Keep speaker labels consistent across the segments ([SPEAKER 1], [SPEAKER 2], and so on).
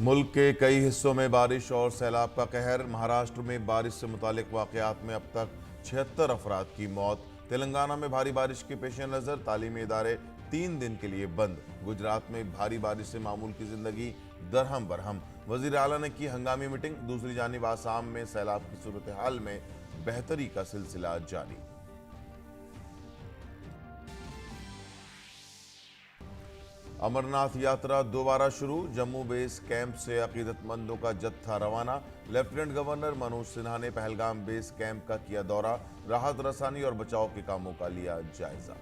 [SPEAKER 1] मुल्क के कई हिस्सों में बारिश और सैलाब का कहर। महाराष्ट्र में बारिश से मुतालिक वाकयात में अब तक 76 अफराद की मौत। तेलंगाना में भारी बारिश के पेश नज़र तालीमी इदारे 3 दिन के लिए बंद। गुजरात में भारी बारिश से मामूल की जिंदगी दरहम बरहम। वजीर आला ने की हंगामी मीटिंग। दूसरी जानिब आसाम में सैलाब की सूरत हाल में बेहतरी का सिलसिला जारी। अमरनाथ यात्रा दोबारा शुरू। जम्मू बेस कैंप से अकीदतमंदों का जत्था रवाना। लेफ्टिनेंट गवर्नर मनोज सिन्हा ने पहलगाम बेस कैंप का किया दौरा। राहत रसानी और बचाव के कामों का लिया जायजा।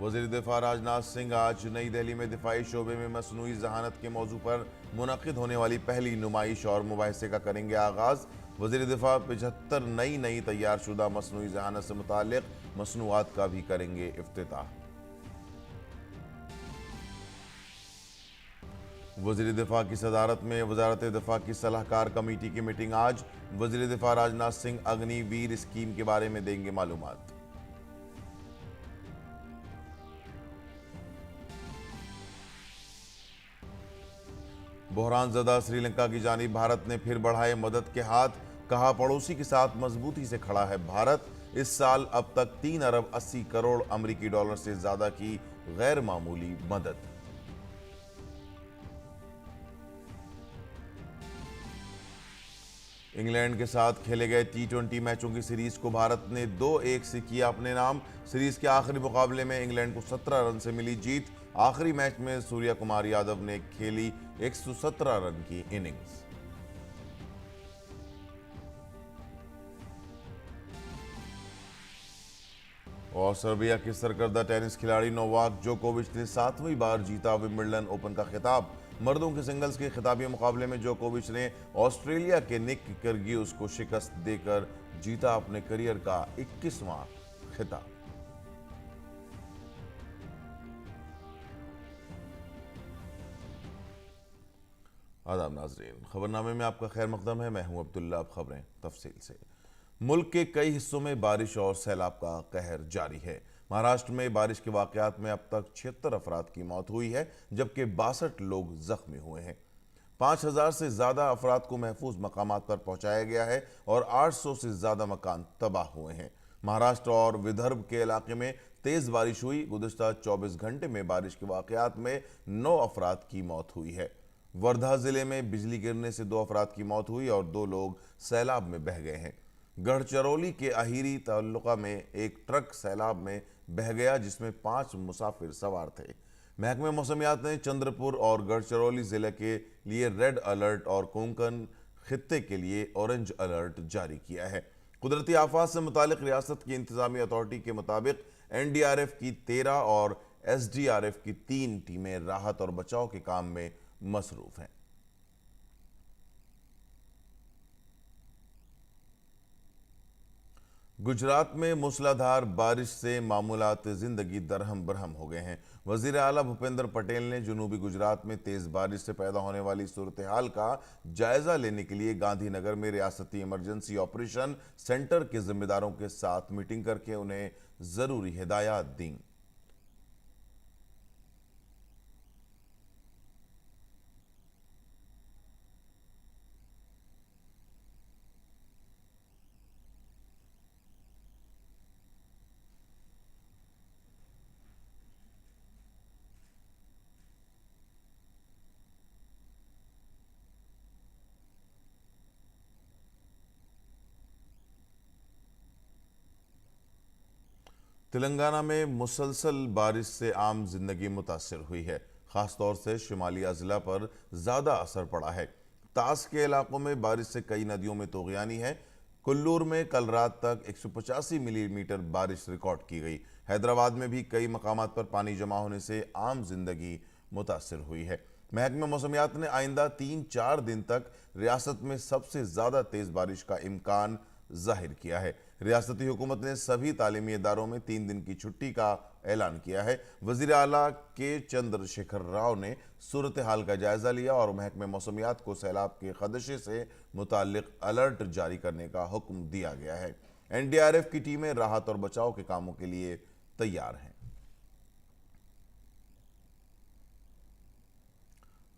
[SPEAKER 1] वजीर दिफा राजनाथ सिंह आज नई दिल्ली में दिफाई शोबे में मसनूई जहानत के मौजू पर मुनक्किद होने वाली पहली नुमाइश और मुबाहिसे का करेंगे आगाज। वजीर दिफा 75 नई तैयार शुदा मसनूई जहानत से मुताल्लिक मसनूआत का भी करेंगे इफ्तिताह। वजीर दिफा की सदारत में वजारत दिफा की सलाहकार कमेटी की मीटिंग आज। वजीर दिफा राजनाथ सिंह अग्निवीर स्कीम के बारे में देंगे मालूमात। बहरान ज़दा श्रीलंका की जानिब भारत ने फिर बढ़ाए मदद के हाथ। कहा पड़ोसी के साथ मजबूती से खड़ा है भारत। इस साल अब तक 3 अरब 80 करोड़ अमरीकी डॉलर से ज्यादा की गैर मामूली मदद। इंग्लैंड के साथ खेले गए T20 मैचों की सीरीज को भारत ने 2-1 से किया अपने नाम। सीरीज के आखिरी मुकाबले में इंग्लैंड को 17 रन से मिली जीत। आखिरी मैच में सूर्य कुमार यादव ने खेली 117 रन की इनिंग्स। और सर्बिया के सरकर्दा टेनिस खिलाड़ी नोवाक जोकोविच ने 7वीं बार जीता विंबलडन ओपन का खिताब। मर्दों के सिंगल्स के खिताबी मुकाबले में जोकोविच ने ऑस्ट्रेलिया के निक किर्गियोस को शिकस्त देकर जीता अपने करियर का 21वां खिताब। आदाब नाजरीन, खबरनामे में आपका खैर मकदम है। मैं हूं अब्दुल्ला। अब खबरें तफसील से। मुल्क के कई हिस्सों में बारिश और सैलाब का कहर जारी है। महाराष्ट्र में बारिश के वाकयात में अब तक 76 अफराद की मौत हुई है, जबकि 62 लोग जख्मी हुए हैं। 5000 से ज्यादा अफराद को महफूज मकामात पर पहुंचाया गया है और 800 से ज्यादा मकान तबाह हुए हैं। महाराष्ट्र और विदर्भ के इलाके में तेज बारिश हुई। गुज़िश्ता 24 घंटे में बारिश के वाकयात में 9 अफराद की मौत हुई है। वर्धा जिले में बिजली गिरने से 2 अफराद की मौत हुई और 2 लोग सैलाब में बह गए हैं। गढ़चिरौली के अहीरी तालुका में एक ट्रक सैलाब में बह गया, जिसमें 5 मुसाफिर सवार थे। महकमे मौसमियात ने चंद्रपुर और गढ़चिरौली जिले के लिए रेड अलर्ट और कोंकण खित्ते के लिए ऑरेंज अलर्ट जारी किया है। कुदरती आफात से मुतालिक रियासत की इंतजामी अथॉरिटी के मुताबिक NDRF की 13 और SDRF की 3 टीमें राहत और बचाव के काम में मसरूफ हैं। गुजरात में मूसलाधार बारिश से मामूलात जिंदगी दरहम बरहम हो गए हैं। वजीर आला भूपेंद्र पटेल ने जनूबी गुजरात में तेज बारिश से पैदा होने वाली सूरत हाल का जायजा लेने के लिए गांधीनगर में रियासती इमरजेंसी ऑपरेशन सेंटर के जिम्मेदारों के साथ मीटिंग करके उन्हें जरूरी हिदायत दी। तेलंगाना में मुसलसल बारिश से आम जिंदगी मुतासर हुई है। खासतौर से शुमाली अजला पर ज़्यादा असर पड़ा है। तास के इलाकों में बारिश से कई नदियों में तोगयानी है। कुल्लूर में कल रात तक 185 मिलीमीटर बारिश रिकॉर्ड की गई। हैदराबाद में भी कई मकामात पर पानी जमा होने से आम जिंदगी मुतासर हुई है। महकमा मौसमियात ने आइंदा 3-4 दिन तक रियासत में सबसे ज़्यादा तेज़ बारिश का इम्कान जाहिर किया है। रियासती हुकूमत ने सभी तालीमी इदारों में 3 दिन की छुट्टी का ऐलान किया है। वजीर आला के चंद्रशेखर राव ने सूरत हाल का जायजा लिया और महकमे मौसमियात को सैलाब के खदशे से मुताल्लिक अलर्ट जारी करने का हुक्म दिया गया है। NDRF की टीमें राहत और बचाव के कामों के लिए तैयार हैं।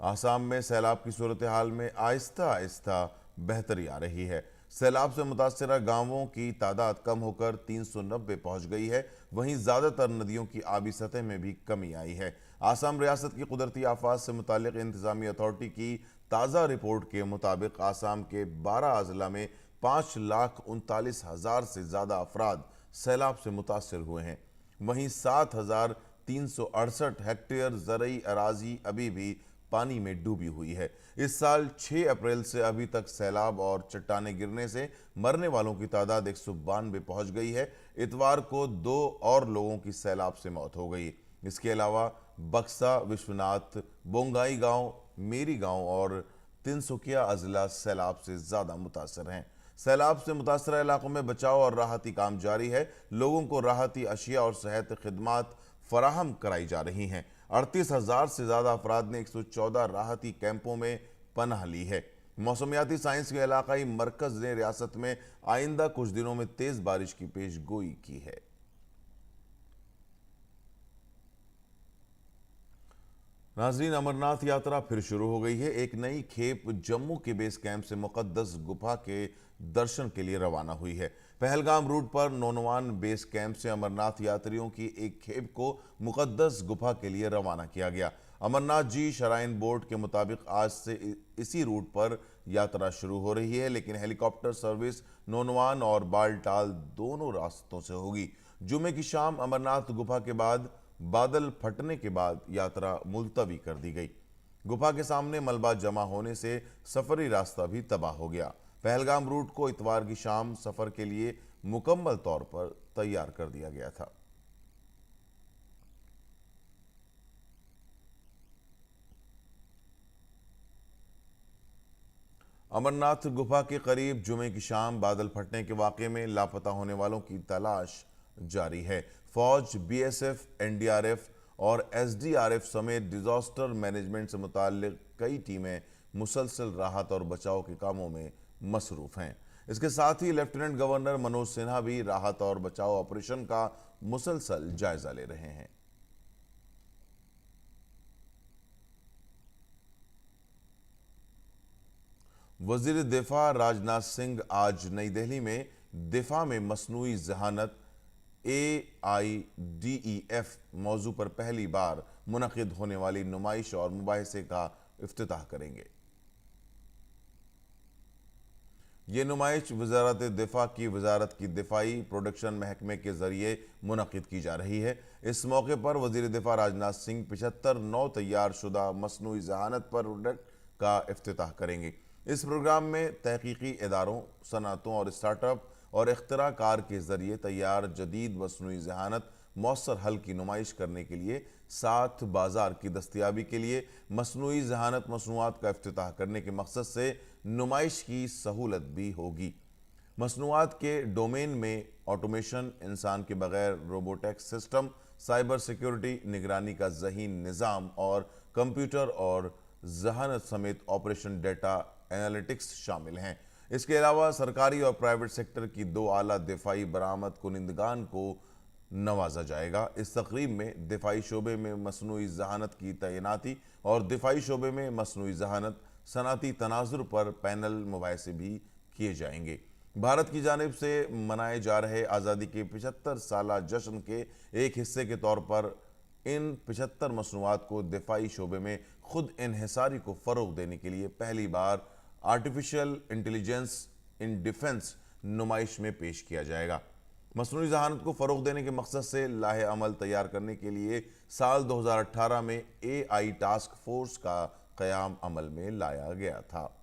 [SPEAKER 1] आसाम में सैलाब की सूरत हाल में आहिस्ता आहिस्ता बेहतरी आ रही है। सैलाब से मुतासरा गांवों की तादाद कम होकर 390 पहुंच गई है। वहीं ज्यादातर नदियों की आबी सतह में भी कमी आई है। आसाम रियासत की कुदरती आफात से मुतालिक इंतजामी अथॉरिटी की ताज़ा रिपोर्ट के मुताबिक आसाम के 12 अजला में 5,39,000 से ज़्यादा अफराद सैलाब से मुतासर हुए हैं। वहीं 7,368 हेक्टेयर ज़रई अराजी अभी भी पानी में डूबी हुई है। इस साल 6 अप्रैल से अभी तक सैलाब और चट्टाने गिरने से मरने वालों की तादाद 192 पहुंच गई है। इतवार को 2 और लोगों की सैलाब से मौत हो गई। इसके अलावा बक्सा, विश्वनाथ, बोंगाई गांव, मेरी गांव और तिनसुकिया अजला सैलाब से ज्यादा मुतासर हैं। सैलाब से मुतासर इलाकों में बचाव और राहती काम जारी है। लोगों को राहती अशिया और सेहत खिदमात फराहम कराई जा रही हैं। 38,000 से ज्यादा अफराद ने 114 राहती कैंपों में पनाह ली है। मौसमियाती साइंस के इलाकाई मरकज ने रियासत में आइंदा कुछ दिनों में तेज बारिश की पेशगोई की है। नाजरीन, अमरनाथ यात्रा फिर शुरू हो गई है। एक नई खेप जम्मू के बेस कैंप से मुकद्दस गुफा के दर्शन के लिए रवाना हुई है। पहलगाम रूट पर नौनवान बेस कैंप से अमरनाथ यात्रियों की एक खेप को मुकद्दस गुफा के लिए रवाना किया गया। अमरनाथ जी श्राइन बोर्ड के मुताबिक आज से इसी रूट पर यात्रा शुरू हो रही है, लेकिन हेलीकॉप्टर सर्विस नौनवान और बालटाल दोनों रास्तों से होगी। जुमे की शाम अमरनाथ गुफा के बाद बादल फटने के बाद यात्रा मुलतवी कर दी गई। गुफा के सामने मलबा जमा होने से सफरी रास्ता भी तबाह हो गया। पहलगाम रूट को इतवार की शाम सफर के लिए मुकम्मल तौर पर तैयार कर दिया गया था। अमरनाथ गुफा के करीब जुमे की शाम बादल फटने के वाकये में लापता होने वालों की तलाश जारी है। फौज, बीएसएफ, एनडीआरएफ और एसडीआरएफ समेत डिजास्टर मैनेजमेंट से मुताल्लिक कई टीमें मुसलसल राहत और बचाव के कामों में मसरूफ हैं। इसके साथ ही लेफ्टिनेंट गवर्नर मनोज सिन्हा भी राहत और बचाव ऑपरेशन का मुसलसल जायजा ले रहे हैं। वजीर दिफा राजनाथ सिंह आज नई दिल्ली में दिफा में मसनूई जहानत AIDEF मौजू पर पहली बार मुनक़िद होने वाली नुमाइश और मुबाहिसे का इफ्तिताह करेंगे। ये नुमाइश वजारत दिफा की वजारत की दिफाई प्रोडक्शन महकमे के जरिए मुनक़िद की जा रही है। इस मौके पर वजीर दिफा राजनाथ सिंह 75 नौ तैयार शुदा मसनूई जहानत प्रोडक्ट का इफ्तिताह करेंगे। इस प्रोग्राम में तहकीकी इदारों, सनअतों और स्टार्टअप और इख्तराकार के जरिए तैयार जदीद मसनूई जहानत मौसर हल की नुमाइश करने के लिए साथ बाजार की दस्तियाबी के लिए मसनूई जहानत मसनूआत का इफ्तिताह करने के मकसद से नुमाइश की सहूलत भी होगी। मसनूआत के डोमेन में ऑटोमेशन, इंसान के बगैर रोबोटिक्स सिस्टम, साइबर सिक्योरिटी, निगरानी का ज़हीन निज़ाम और कंप्यूटर और जहानत समेत ऑपरेशन डेटा एनालिटिक्स शामिल हैं। इसके अलावा सरकारी और प्राइवेट सेक्टर की 2 आला दिफाई बरामद कुनिंदगान को नवाजा जाएगा। इस तकरीब में दिफाई शोबे में मसनूई जहानत की तैनाती और दिफाई शोबे में मसनूई जहानत सनाती तनाजुर पर पैनल मुबाहिसे भी किए जाएंगे। भारत की जानिब से मनाए जा रहे आज़ादी के 75 साला जश्न के एक हिस्से के तौर पर इन 75 मसनूआत को दिफाई शोबे में खुद इन्हिसारी को फ़रोग देने के लिए पहली बार आर्टिफिशियल इंटेलिजेंस इन डिफेंस नुमाइश में पेश किया जाएगा। मसनूई जहानत को फ़रोग देने के मकसद से लाहे अमल तैयार करने के लिए साल 2018 में AI टास्क फोर्स का क़याम अमल में लाया गया था।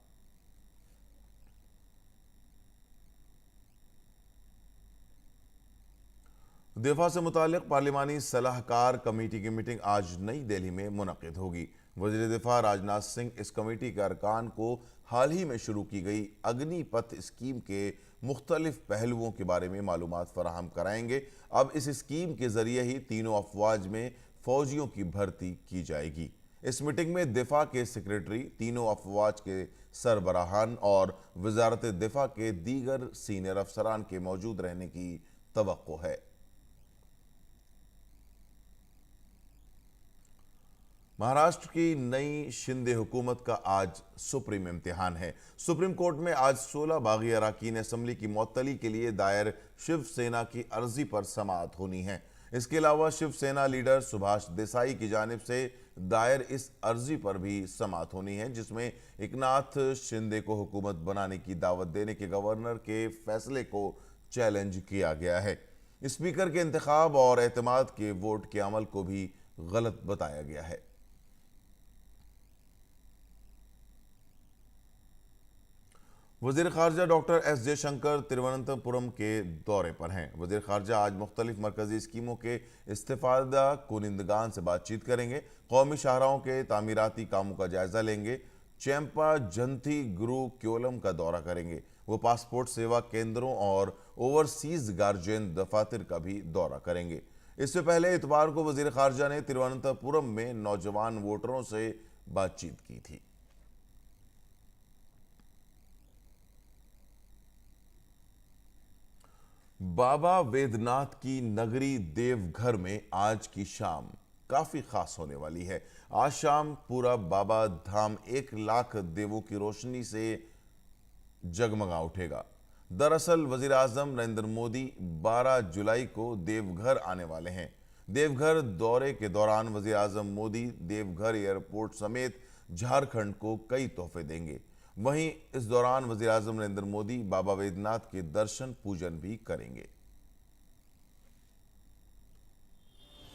[SPEAKER 1] दिफा से मुतालिक पार्लिमानी सलाहकार कमेटी की मीटिंग आज नई दिल्ली में मुनक़िद होगी। वज़ीर दिफा राजनाथ सिंह इस कमेटी के अरकान को हाल ही में शुरू की गई अग्निपथ स्कीम के मुख्तलिफ पहलुओं के बारे में मालूमात फराहम कराएंगे। अब इस स्कीम के जरिए ही तीनों अफवाज में फौजियों की भर्ती की जाएगी। इस मीटिंग में दिफा के सेक्रेटरी, तीनों अफवाज के सरबराहान और वजारत दिफा के दीगर सीनियर अफसरान के मौजूद रहने की तवक्को है। महाराष्ट्र की नई शिंदे हुकूमत का आज सुप्रीम इम्तिहान है। सुप्रीम कोर्ट में आज 16 बागी अरकान असम्बली की मुअत्तली के लिए दायर शिवसेना की अर्जी पर समाअत होनी है। इसके अलावा शिवसेना लीडर सुभाष देसाई की जानिब से दायर इस अर्जी पर भी समाअत होनी है, जिसमें एकनाथ शिंदे को हुकूमत बनाने की दावत देने के गवर्नर के फैसले को चैलेंज किया गया है। स्पीकर के इंतखाब और एतमाद के वोट के अमल को भी गलत बताया गया है। वजीर खारजा डॉक्टर एस जयशंकर तिरुवनंतपुरम के दौरे पर हैं। वजीर खारजा आज मुख्तलिफ मरकजी स्कीमों के इस्तेफादा कुनिंदगान से बातचीत करेंगे। कौमी शाहराहों के तामीराती कामों का जायजा लेंगे। चैंपा जंथी गुरु क्योलम का दौरा करेंगे। वो पासपोर्ट सेवा केंद्रों और ओवरसीज गार्जियन दफातर का भी दौरा करेंगे। इससे पहले इतवार को वजीर खारजा ने तिरुवनंतपुरम में नौजवान वोटरों से बातचीत की थी। बाबा वैद्यनाथ की नगरी देवघर में आज की शाम काफी खास होने वाली है। आज शाम पूरा बाबा धाम 1 लाख देवों की रोशनी से जगमगा उठेगा। दरअसल वजीर आजम नरेंद्र मोदी 12 जुलाई को देवघर आने वाले हैं। देवघर दौरे के दौरान वजीर आजम मोदी देवघर एयरपोर्ट समेत झारखंड को कई तोहफे देंगे। वहीं इस दौरान वजीर आजम नरेंद्र मोदी बाबा वैद्यनाथ के दर्शन पूजन भी करेंगे।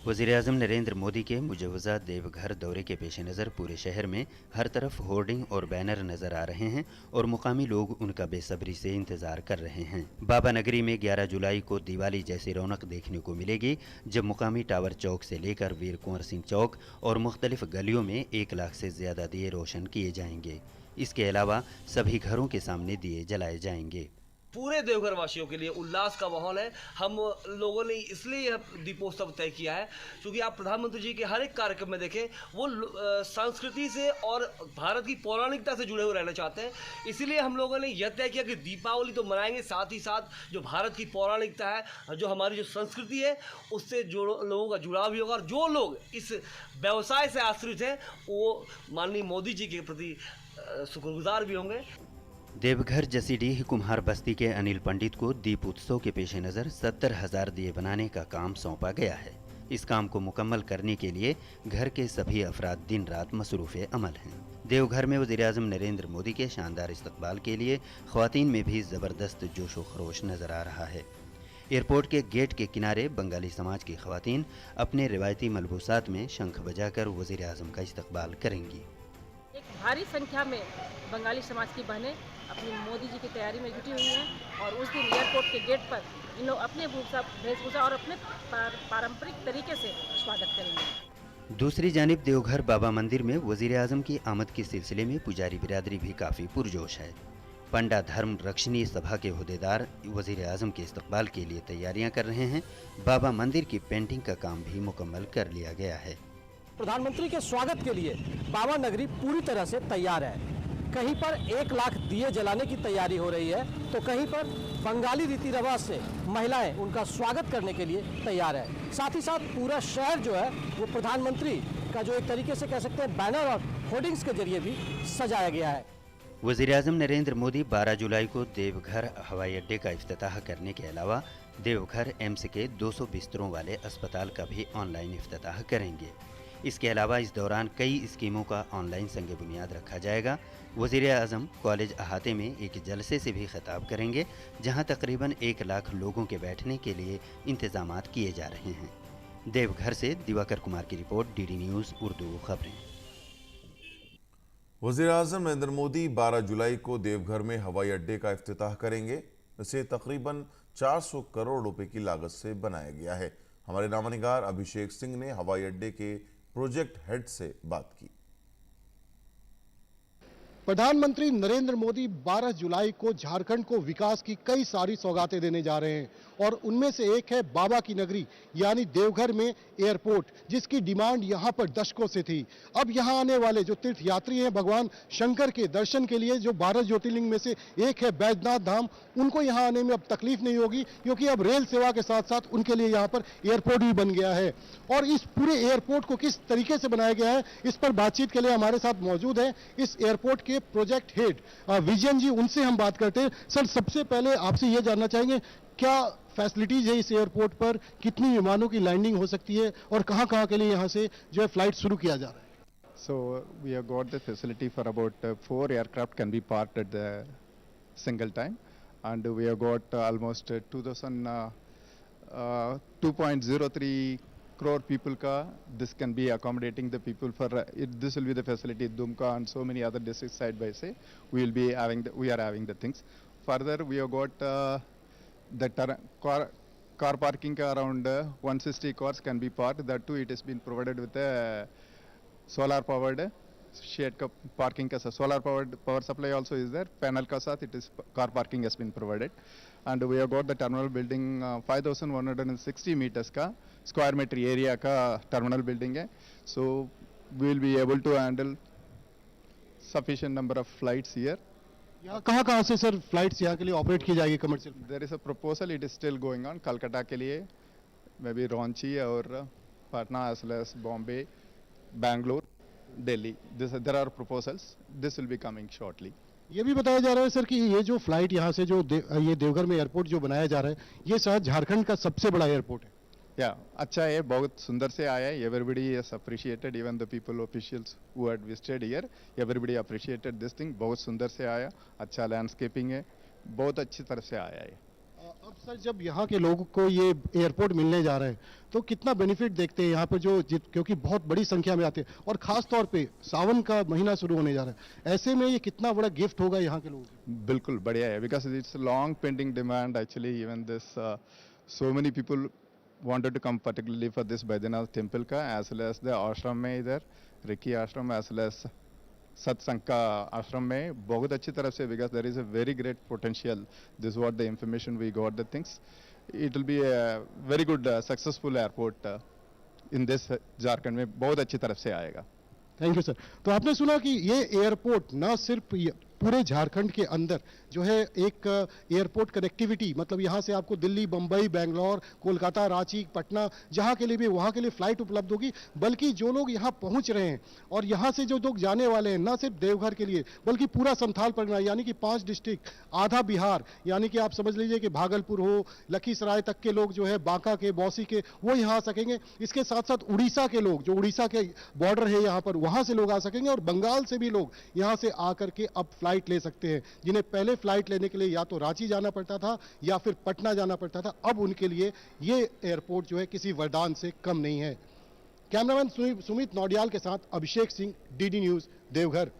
[SPEAKER 2] वज़ीर आज़म नरेंद्र मोदी के मुजवज़ा देवघर दौरे के पेश नज़र पूरे शहर में हर तरफ होर्डिंग और बैनर नज़र आ रहे हैं और मुकामी लोग उनका बेसब्री से इंतज़ार कर रहे हैं। बाबा नगरी में 11 जुलाई को दिवाली जैसी रौनक देखने को मिलेगी, जब मुकामी टावर चौक से लेकर वीर कुंवर सिंह चौक और मुख्तलिफ गलियों में 1 लाख से ज़्यादा दिए रोशन किए जाएंगे। इसके अलावा सभी घरों के सामने दिए जलाए जाएंगे।
[SPEAKER 3] पूरे देवघर वासियों के लिए उल्लास का माहौल है। हम लोगों ने इसलिए यह दीपोत्सव तय किया है क्योंकि आप प्रधानमंत्री जी के हर एक कार्यक्रम में देखें, वो संस्कृति से और भारत की पौराणिकता से जुड़े हुए रहना चाहते हैं। इसीलिए हम लोगों ने यह तय किया कि दीपावली तो मनाएंगे, साथ ही साथ जो भारत की पौराणिकता है, जो हमारी जो संस्कृति है, उससे जो लोगों का जुड़ाव भी होगा। और जो लोग इस व्यवसाय से आश्रित हैं, वो माननीय मोदी जी के प्रति शुक्रगुजार भी होंगे।
[SPEAKER 2] देवघर जसीडीह कुम्हार बस्ती के अनिल पंडित को दीप उत्सव के पेश नज़र 70,000 दिए बनाने का काम सौंपा गया है। इस काम को मुकम्मल करने के लिए घर के सभी अफराद दिन रात मसरूफ़ अमल हैं। देवघर में वज़ीर आज़म नरेंद्र मोदी के शानदार इस्तकबाल के लिए ख़वातीन में भी ज़बरदस्त जोशो खरोश नज़र आ रहा है। एयरपोर्ट के गेट के किनारे बंगाली समाज की ख़वातीन अपने रिवायती मलबूसात में शंख बजाकर वज़ीर आज़म का इस्तकबाल करेंगी।
[SPEAKER 4] एक भारी संख्या में बंगाली समाज की बहनें अपनी मोदी जी की तैयारी में जुटी हुई हैं और उस दिन एयरपोर्ट के गेट पर इन लोग अपने वेशभूषा और अपने पारंपरिक तरीके से स्वागत करेंगे।
[SPEAKER 2] दूसरी जानिब देवघर बाबा मंदिर में वज़ीर आज़म की आमद के सिलसिले में पुजारी बिरादरी भी काफ़ी पुरजोश है। पंडा धर्म रक्षणीय सभा के अहदेदार वज़ीर आज़म के इस्तकबाल के लिए तैयारियां कर रहे हैं। बाबा मंदिर की पेंटिंग का काम भी मुकम्मल कर लिया गया है।
[SPEAKER 5] प्रधानमंत्री के स्वागत के लिए बाबा नगरी पूरी तरह से तैयार है। कहीं पर 1 लाख दिए जलाने की तैयारी हो रही है, तो कहीं पर बंगाली रीति रिवाज से महिलाएं उनका स्वागत करने के लिए तैयार है। साथ ही साथ पूरा शहर जो है वो प्रधानमंत्री का जो एक तरीके से कह सकते हैं बैनर और होर्डिंग्स के जरिए भी सजाया गया है।
[SPEAKER 2] वज़ीर आज़म नरेंद्र मोदी 12 जुलाई को देवघर हवाई अड्डे का इफ्तिताह करने के अलावा देवघर एम्स के 200 बिस्तरों वाले अस्पताल का भी ऑनलाइन इफ्तिताह करेंगे। इसके अलावा इस दौरान कई स्कीमों का ऑनलाइन संग बुनियाद रखा जाएगा। वज़ीर आज़म कॉलेज अहाते में एक जलसे से भी खिताब करेंगे, जहां तकरीबन 1 लाख लोगों के बैठने के लिए इंतजामात किए जा रहे हैं। देवघर से दिवाकर कुमार की रिपोर्ट, डीडी न्यूज़ उर्दू खबरें।
[SPEAKER 1] वज़ीर आज़म नरेंद्र मोदी 12 जुलाई को देवघर में हवाई अड्डे का इफ्तिताह करेंगे। इसे तकरीबन 400 करोड़ रुपए की लागत से बनाया गया है। हमारे नामानिगार अभिषेक सिंह ने हवाई अड्डे के प्रोजेक्ट हेड से बात की।
[SPEAKER 6] प्रधानमंत्री नरेंद्र मोदी 12 जुलाई को झारखंड को विकास की कई सारी सौगातें देने जा रहे हैं और उनमें से एक है बाबा की नगरी यानी देवघर में एयरपोर्ट, जिसकी डिमांड यहाँ पर दशकों से थी। अब यहाँ आने वाले जो तीर्थ यात्री हैं भगवान शंकर के दर्शन के लिए, जो 12 ज्योतिर्लिंग में से एक है बैजनाथ धाम, उनको यहाँ आने में अब तकलीफ नहीं होगी, क्योंकि अब रेल सेवा के साथ साथ उनके लिए यहाँ पर एयरपोर्ट भी बन गया है। और इस पूरे एयरपोर्ट को किस तरीके से बनाया गया है, इस पर बातचीत के लिए हमारे साथ मौजूद है इस एयरपोर्ट के प्रोजेक्ट हेड विजयन जी, उनसे हम बात करते हैं। सर, सबसे पहले आपसे यह जानना चाहेंगे, क्या फैसिलिटीज है इस एयरपोर्ट पर, कितनी विमानों की लैंडिंग हो सकती है और कहां-कहां के लिए यहां से जो है फ्लाइट शुरू किया जा रहा है?
[SPEAKER 7] So we have got the facility for about 4 aircraft can be parked at the single time, and we have got almost 2.03 crore people ka. This can be accommodating the people for this will be the facility Dumka and so many other districts side by side. We are having the things. Further, we have got the car parking around 160 cars can be parked. That too, it has been provided with a solar powered shared parking ka solar powered power supply also is there. Panel ka sath it is car parking has been provided, and we have got the terminal building 5160 meters ka square meter area ka terminal building hai. So we will be able to handle sufficient number of flights here.
[SPEAKER 6] यहाँ कहां से sir flights यहाँ के लिए operate की जाएगी commercial?
[SPEAKER 7] There is a proposal, it is still going on. Kolkata के लिए maybe Ranchi और Patna as well as Bombay, Bangalore, Delhi. There are proposals. This will be coming shortly.
[SPEAKER 6] ये भी बताया जा रहा है सर कि ये जो फ्लाइट यहाँ से जो ये देवघर में एयरपोर्ट जो बनाया जा रहा है, ये शायद झारखंड का सबसे बड़ा एयरपोर्ट है।
[SPEAKER 7] या अच्छा है, बहुत सुंदर से आया है. Everybody has appreciated, even the people officials who had visited here, everybody appreciated this thing. बहुत सुंदर से आया, अच्छा लैंडस्केपिंग है, बहुत अच्छी तरह से आया है.
[SPEAKER 6] अब सर, जब यहाँ के लोगों को ये एयरपोर्ट मिलने जा रहा है तो कितना बेनिफिट देखते हैं यहाँ पर क्योंकि बहुत बड़ी संख्या में आते हैं और खास तौर पे सावन का महीना शुरू होने जा रहा है, ऐसे में ये कितना बड़ा गिफ्ट होगा यहाँ के लोगों को?
[SPEAKER 7] बिल्कुल बढ़िया है, because it's long pending demand actually. Even this so many people wanted to come particularly for this Baidyanath temple ka, as well as the ashram mein idhar Riki ashram as well as Satsang ka ashram mein bahut achhi taraf se, because there is a very great potential. This is what the information we got, the things. It will be a very good successful airport in this Jharkhand mein, bahut अच्छी तरफ से आएगा.
[SPEAKER 6] Thank you sir. तो आपने सुना कि ये airport न सिर्फ पूरे झारखंड के अंदर जो है एक एयरपोर्ट कनेक्टिविटी, मतलब यहाँ से आपको दिल्ली, बम्बई, बेंगलोर, कोलकाता, रांची, पटना, जहाँ के लिए भी वहाँ के लिए फ्लाइट उपलब्ध होगी, बल्कि जो लोग यहाँ पहुँच रहे हैं और यहाँ से जो लोग जाने वाले हैं, न सिर्फ देवघर के लिए बल्कि पूरा संथाल परगना यानी कि 5 डिस्ट्रिक्ट, आधा बिहार, यानी कि आप समझ लीजिए कि भागलपुर हो, लखीसराय तक के लोग जो है, बांका के, बौसी के, वो यहाँ आ सकेंगे. इसके साथ साथ उड़ीसा के लोग, जो उड़ीसा के बॉर्डर है यहाँ पर, वहाँ से लोग आ सकेंगे और बंगाल से भी लोग यहाँ से आकर के अब फ्लाइट ले सकते हैं, जिन्हें पहले फ्लाइट लेने के लिए या तो रांची जाना पड़ता था या फिर पटना जाना पड़ता था. अब उनके लिए ये एयरपोर्ट जो है किसी वरदान से कम नहीं है. कैमरामैन सुमित नौडियाल के साथ अभिषेक सिंह, डीडी न्यूज, देवघर.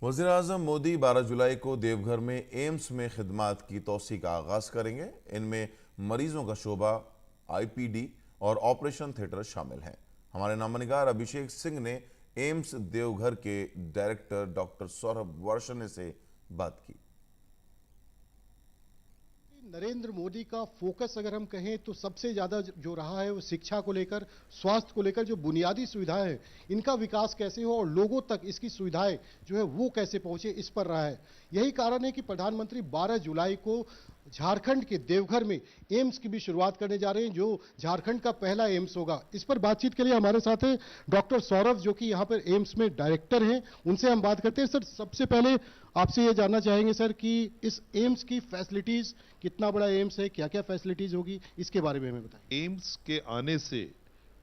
[SPEAKER 1] वज़ीर-ए-आज़म मोदी 12 जुलाई को देवघर में एम्स में खिदमात की तोसी का आगाज करेंगे. इनमें मरीजों का शोबा, आईपीडी और ऑपरेशन थिएटर शामिल हैं. हमारे नामनिगार अभिषेक सिंह ने एम्स देवघर के डायरेक्टर डॉक्टर सौरभ वर्षने से बात की.
[SPEAKER 6] नरेंद्र मोदी का फोकस अगर हम कहें तो सबसे ज्यादा जो रहा है वो शिक्षा को लेकर, स्वास्थ्य को लेकर, जो बुनियादी सुविधाएं हैं इनका विकास कैसे हो और लोगों तक इसकी सुविधाएं जो है वो कैसे पहुंचे, इस पर रहा है. यही कारण है कि प्रधानमंत्री 12 जुलाई को झारखंड के देवघर में एम्स की भी शुरुआत करने जा रहे हैं, जो झारखंड का पहला एम्स होगा. इस पर बातचीत के लिए हमारे साथ है डॉक्टर सौरभ, जो कि यहाँ पर एम्स में डायरेक्टर हैं. उनसे हम बात करते हैं. सर, सबसे पहले आपसे ये जानना चाहेंगे सर कि इस एम्स की फैसिलिटीज, कितना बड़ा एम्स है, क्या क्या फैसिलिटीज होगी, इसके बारे में हमें बताएं.
[SPEAKER 8] एम्स के आने से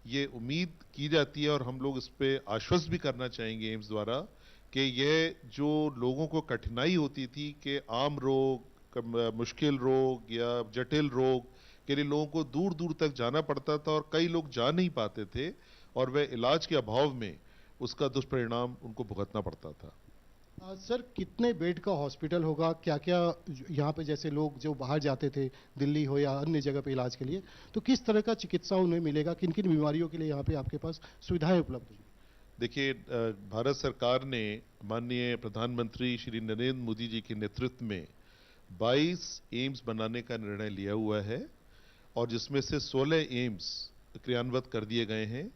[SPEAKER 8] ये उम्मीद की जाती है और हम लोग इस पे आश्वस्त भी करना चाहेंगे एम्स द्वारा कि ये जो लोगों को कठिनाई होती थी कि आम रोग, मुश्किल रोग या जटिल रोग के लिए लोगों को दूर दूर तक जाना पड़ता था और कई लोग जा नहीं पाते थे और वे इलाज के अभाव में उसका दुष्परिणाम उनको भुगतना पड़ता था.
[SPEAKER 6] सर, कितने बेड का हॉस्पिटल होगा, क्या क्या यहाँ पे जैसे लोग जो बाहर जाते थे दिल्ली हो या अन्य जगह पे इलाज के लिए, तो किस तरह का चिकित्सा उन्हें मिलेगा, किन किन बीमारियों के लिए यहाँ पे आपके पास सुविधाएं उपलब्ध हैं?
[SPEAKER 8] देखिए, भारत सरकार ने माननीय प्रधानमंत्री श्री नरेंद्र मोदी जी के नेतृत्व में 22 एम्स बनाने का निर्णय लिया हुआ है और जिसमें से 16 एम्स क्रियान्वित कर दिए गए हैं।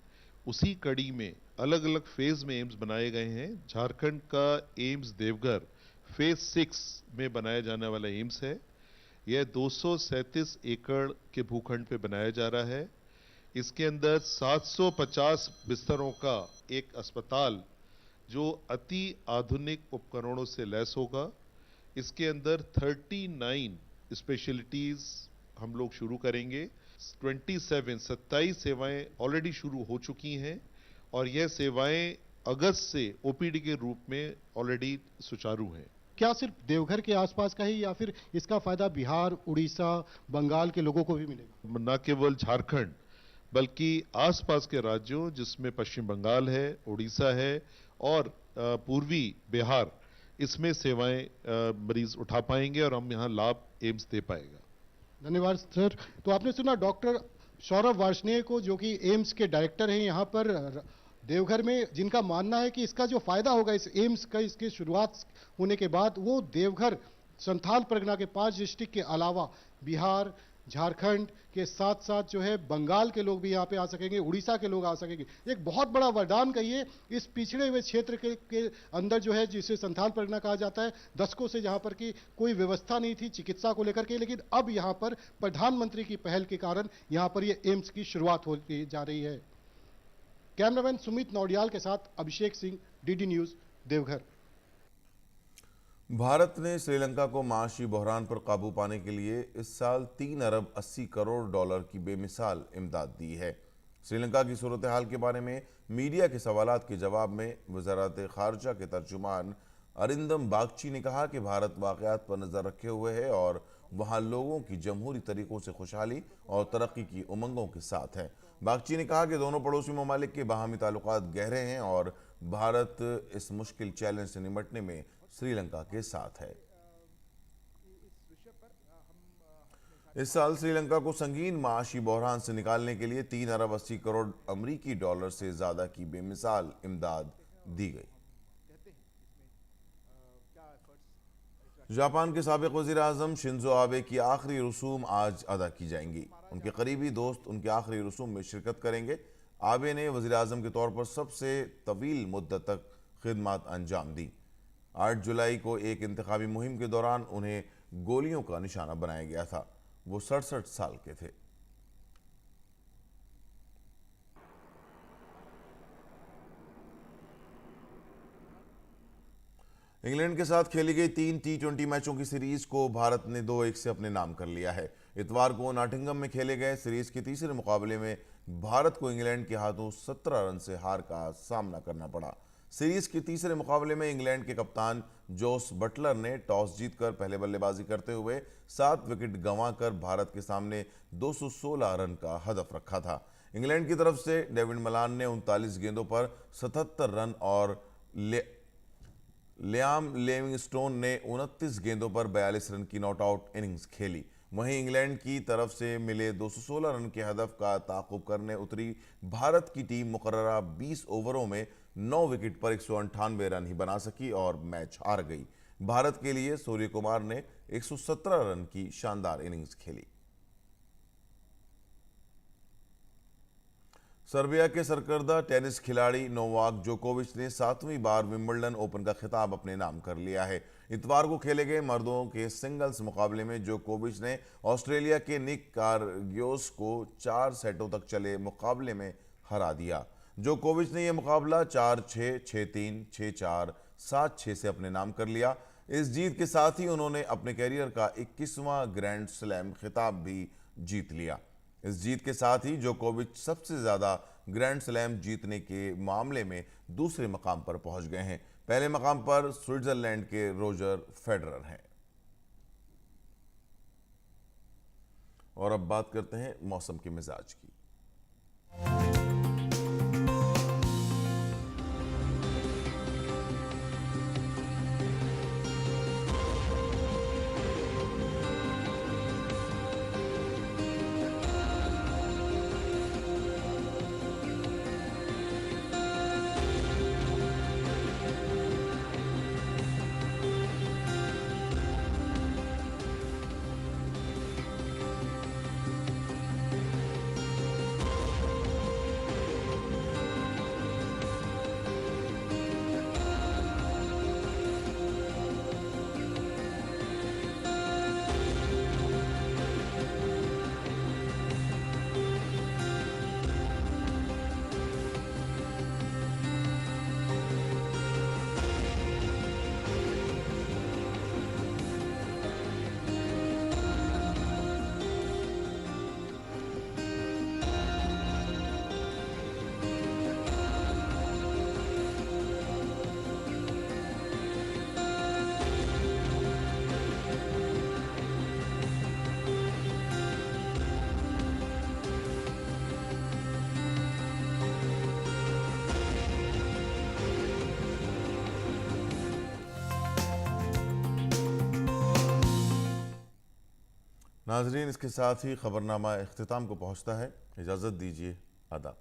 [SPEAKER 8] उसी कड़ी में अलग अलग फेज में एम्स बनाए गए हैं। झारखंड का एम्स देवघर फेज 6 में बनाया जाने वाला एम्स है। यह 237 एकड़ के भूखंड पे बनाया जा रहा है। इसके अंदर 750 बिस्तरों का एक अस्पताल जो अति आधुनिक उपकरणों से लैस होगा। इसके अंदर 39 स्पेशलिटीज हम लोग शुरू करेंगे। 27 सेवाएं ऑलरेडी शुरू हो चुकी हैं और यह सेवाएं अगस्त से ओपीडी के रूप में ऑलरेडी सुचारू हैं।
[SPEAKER 6] क्या सिर्फ देवघर के आसपास का ही या फिर इसका फायदा बिहार, उड़ीसा, बंगाल के लोगों को भी मिलेगा?
[SPEAKER 8] न केवल झारखंड बल्कि आसपास के राज्यों जिसमें पश्चिम बंगाल है, उड़ीसा है और पूर्वी बिहार, इसमें सेवाएं मरीज उठा पाएंगे और हम यहाँ लाभ एम्स दे पाएगा।
[SPEAKER 6] धन्यवाद सर। तो आपने सुना डॉक्टर सौरभ वार्ष्णेय को, जो कि एम्स के डायरेक्टर हैं यहाँ पर देवघर में, जिनका मानना है कि इसका जो फायदा होगा इस एम्स का, इसकी शुरुआत होने के बाद वो देवघर संथाल परगना के 5 डिस्ट्रिक्ट के अलावा बिहार, झारखंड के साथ साथ जो है बंगाल के लोग भी यहाँ पे आ सकेंगे, उड़ीसा के लोग आ सकेंगे। एक बहुत बड़ा वरदान कहिए इस पिछड़े हुए क्षेत्र के अंदर जो है, जिसे संथाल परगना कहा जाता है, दशकों से जहाँ पर की कोई व्यवस्था नहीं थी चिकित्सा को लेकर के, लेकिन अब यहाँ पर प्रधानमंत्री की पहल के कारण यहाँ पर ये एम्स की शुरुआत होती जा रही है। कैमरामैन सुमित नौडियाल के साथ अभिषेक सिंह, डीडी न्यूज, देवघर।
[SPEAKER 1] भारत ने श्रीलंका को माशी बहरान पर काबू पाने के लिए इस साल 3 अरब 80 करोड़ डॉलर की बेमिसाल इमदाद दी है। श्रीलंका की सूरत हाल के बारे में मीडिया के सवालात के जवाब में वज़ारत ख़ारजा के तर्जुमान अरिंदम बागची ने कहा कि भारत वाक़यात पर नज़र रखे हुए है और वहाँ लोगों की जमहूरी तरीक़ों से खुशहाली और तरक्की की उमंगों के साथ है। बागची ने कहा कि दोनों पड़ोसी ममालिक के बाहमी ताल्लुकात गहरे हैं और भारत इस मुश्किल चैलेंज से निपटने में श्रीलंका के साथ है। इस साल श्रीलंका को संगीन माशी बहरान से निकालने के लिए 3 अरब 80 करोड़ अमरीकी डॉलर से ज्यादा की बेमिसाल इमदाद दी गई। जापान के साबिक वज़ीर आज़म शिंजो आबे की आखिरी रसूम आज अदा की जाएंगी। उनके करीबी दोस्त उनके आखिरी रसूम में शिरकत करेंगे। आबे ने वज़ीर आज़म के तौर पर सबसे तवील मुद्दत तक खिदमत अंजाम दी। 8 जुलाई को एक इंतखाबी मुहिम के दौरान उन्हें गोलियों का निशाना बनाया गया था। वो 67 साल के थे। इंग्लैंड के साथ खेली गई 3 T20 मैचों की सीरीज को भारत ने 2-1 से अपने नाम कर लिया है। इतवार को नॉटिंघम में खेले गए सीरीज के तीसरे मुकाबले में भारत को इंग्लैंड के हाथों 17 रन से हार का सामना करना पड़ा। सीरीज के तीसरे मुकाबले में इंग्लैंड के कप्तान जोस बटलर ने टॉस जीतकर पहले बल्लेबाजी करते हुए 7 विकेट गंवाकर भारत के सामने 216 रन का हदफ रखा था। इंग्लैंड की तरफ से डेविड मलान ने 39 गेंदों पर 77 रन और लियाम लिविंगस्टोन ने 29 गेंदों पर 42 रन की नॉट आउट इनिंग्स खेली। वहीं इंग्लैंड की तरफ से मिले 216 रन के हदफ का ताक़ुब करने उतरी भारत की टीम मुकर्ररा 20 ओवरों में 9 विकेट पर 198 रन ही बना सकी और मैच हार गई। भारत के लिए सूर्य कुमार ने 117 रन की शानदार इनिंग्स खेली। सर्बिया के सरकर्दा टेनिस खिलाड़ी नोवाक जोकोविच ने 7वीं बार विंबलडन ओपन का खिताब अपने नाम कर लिया है। इतवार को खेले गए मर्दों के सिंगल्स मुकाबले में जोकोविच ने ऑस्ट्रेलिया के निक कार्गियोस को 4 सेटों तक चले मुकाबले में हरा दिया। जोकोविच ने यह मुकाबला 4-6, 6-3, 6-4, 7-6 से अपने नाम कर लिया। इस जीत के साथ ही उन्होंने अपने कैरियर का 21वां ग्रैंड स्लैम खिताब भी जीत लिया। इस जीत के साथ ही जोकोविच सबसे ज्यादा ग्रैंड स्लैम जीतने के मामले में दूसरे मकाम पर पहुंच गए हैं। पहले मकाम पर स्विट्जरलैंड के रोजर फेडरर हैं। और अब बात करते हैं मौसम के मिजाज की। नाजरीन, इसके साथ ही खबरनामा इख्तिताम को पहुंचता है। इजाज़त दीजिए, आदाब।